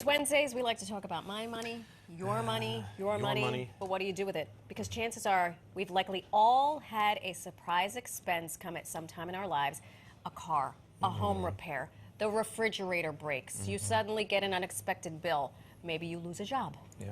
Wednesdays, we like to talk about my money, your money, your money, but what do you do with it? Because chances are we've likely all had a surprise expense come at some time in our lives, a car, a home repair, the refrigerator breaks, you suddenly get an unexpected bill, maybe you lose a job. Yeah,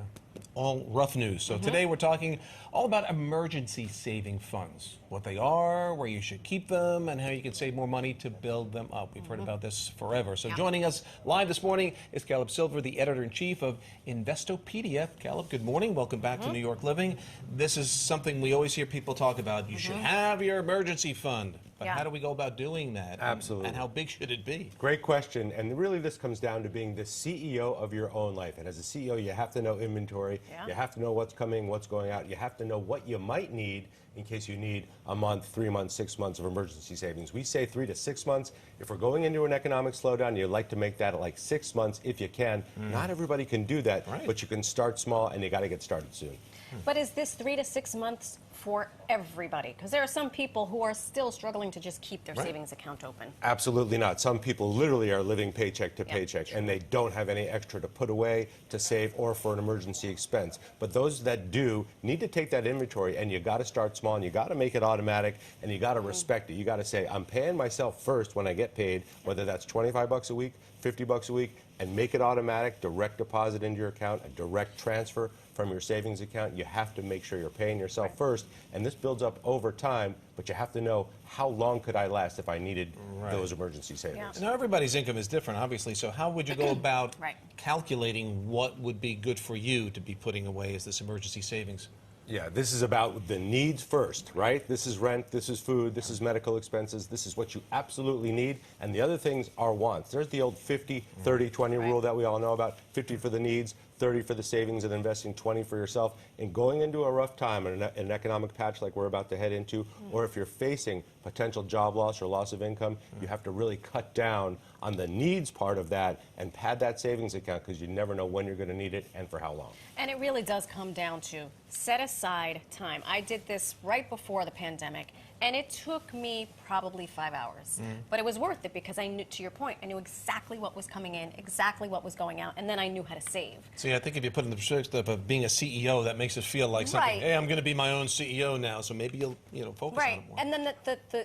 all rough news. So today we're talking all about emergency saving funds, what they are, where you should keep them, and how you can save more money to build them up. We've heard about this forever. So joining us live this morning is Caleb Silver, the editor-in-chief of Investopedia. Caleb, good morning. Welcome back to New York Living. This is something we always hear people talk about. You should have your emergency fund. But how do we go about doing that? Absolutely. And how big should it be? Great question. And really this comes down to being the CEO of your own life. And as a CEO, you have to know inventory. You have to know what's coming, what's going out. You have to know what you might need in case you need a month, 3 months, 6 months of emergency savings. We say 3 to 6 months. If we're going into an economic slowdown, you'd like to make that at like 6 months if you can. Not everybody can do that, but you can start small and you got to get started soon. But is this 3 to 6 months for everybody? Because there are some people who are still struggling to just keep their savings account open. Absolutely not. Some people literally are living paycheck to paycheck, and they don't have any extra to put away, to save, or for an emergency expense. But those that do need to take that inventory, and you got to start small, and you got to make it automatic, and you got to respect it. You got to say, I'm paying myself first when I get paid, whether that's 25 bucks a week, 50 bucks a week, and make it automatic, direct deposit into your account, a direct transfer from your savings account. You have to make sure you're paying yourself first, and this builds up over time, but you have to know how long could I last if I needed those emergency savings. Now, everybody's income is different, obviously, so how would you go about calculating what would be good for you to be putting away as this emergency savings? Yeah, this is about the needs first, right? This is rent, this is food, this is medical expenses, this is what you absolutely need, and the other things are wants. There's the old 50, 30, 20 rule that we all know about. 50 for the needs, 30 for the savings and investing, 20 for yourself. And going into a rough time, an economic patch like we're about to head into, or if you're facing potential job loss or loss of income, you have to really cut down on the needs part of that and pad that savings account because you never know when you're going to need it and for how long. And it really does come down to set aside time. I did this right before the pandemic, and it took me probably 5 hours. But it was worth it because I knew, to your point, I knew exactly what was coming in, exactly what was going out, and then I knew how to save. See, I think if you put in the perspective of being a CEO, that makes it feel like something, hey, I'm going to be my own CEO now, so maybe you'll focus on it more. And then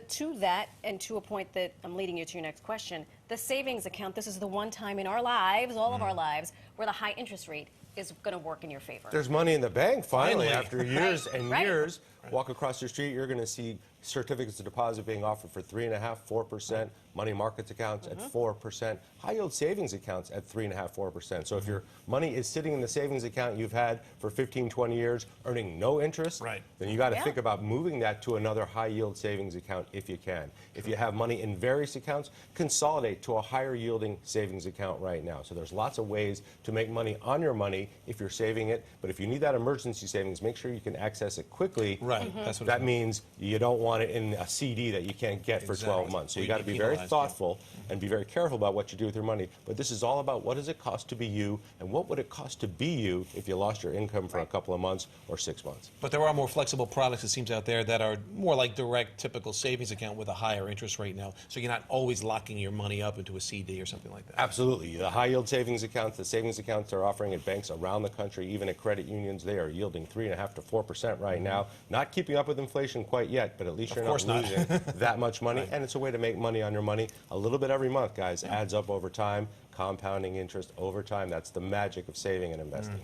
to that, and to a point that I'm leading you to your next question, the savings account, this is the one time in our lives, all of our lives, where the high interest rate is going to work in your favor. There's money in the bank, finally. After years and years. Walk across the street, you're going to see certificates of deposit being offered for 3.5%, 4%, money markets accounts at 4%, high yield savings accounts at 3.5%, 4%. So if your money is sitting in the savings account you've had for 15, 20 years, earning no interest, then you got to think about moving that to another high yield savings account if you can. If you have money in various accounts, consolidate to a higher yielding savings account right now. So there's lots of ways to make money on your money if you're saving it. But if you need that emergency savings, make sure you can access it quickly. That's what that means you don't want it in a CD that you can't get for 12 months. So you got to be very thoughtful and be very careful about what you do with your money. But this is all about what does it cost to be you and what would it cost to be you if you lost your income for a couple of months or 6 months. But there are more flexible products, it seems, out there that are more like direct, typical savings account with a higher interest rate now. So you're not always locking your money up into a CD or something like that. Absolutely. The high yield savings accounts, the savings accounts they're offering at banks around the country, even at credit unions, they are yielding 3.5% to 4% right now. Not keeping up with inflation quite yet, but at least you're not losing that much money. And it's a way to make money on your money. A little bit every month, guys, adds up over time. Compounding interest over time. That's the magic of saving and investing.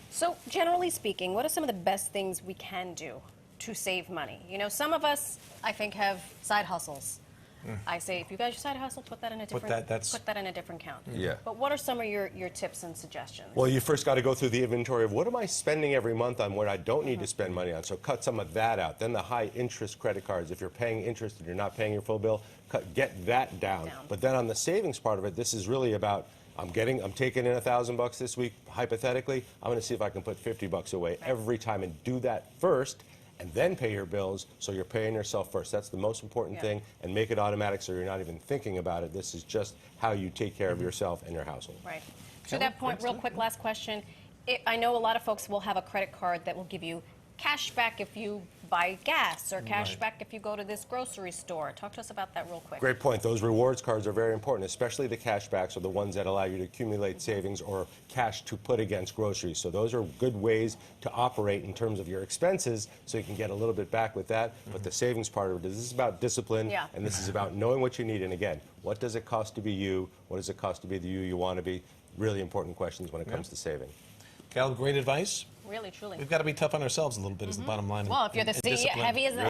So generally speaking, what are some of the best things we can do to save money? You know, some of us, I think, have side hustles. I say, if you guys side hustle, put that in a different account. But what are some of your tips and suggestions? Well, you first got to go through the inventory of what am I spending every month on what I don't need to spend money on. So cut some of that out. Then the high interest credit cards. If you're paying interest and you're not paying your full bill, get that down. But then on the savings part of it, this is really about I'm taking in $1,000 this week, hypothetically. I'm going to see if I can put 50 bucks away every time and do that first. And then pay your bills, so you're paying yourself first. That's the most important thing, and make it automatic so you're not even thinking about it. This is just how you take care of yourself and your household. Right. To that point, real quick, last question. I know a lot of folks will have a credit card that will give you cash back if you buy gas, or cash back if you go to this grocery store. Talk to us about that real quick. Great point. Those rewards cards are very important, especially the cashbacks are the ones that allow you to accumulate savings or cash to put against groceries. So those are good ways to operate in terms of your expenses, so you can get a little bit back with that. But the savings part of it, this is about discipline, and this is about knowing what you need. And again, what does it cost to be you? What does it cost to be the you want to be? Really important questions when it comes to saving. Cal, great advice. Really, truly. We've got to be tough on ourselves a little bit, is the bottom line. Well, if you're the and CEO, discipline. heavy as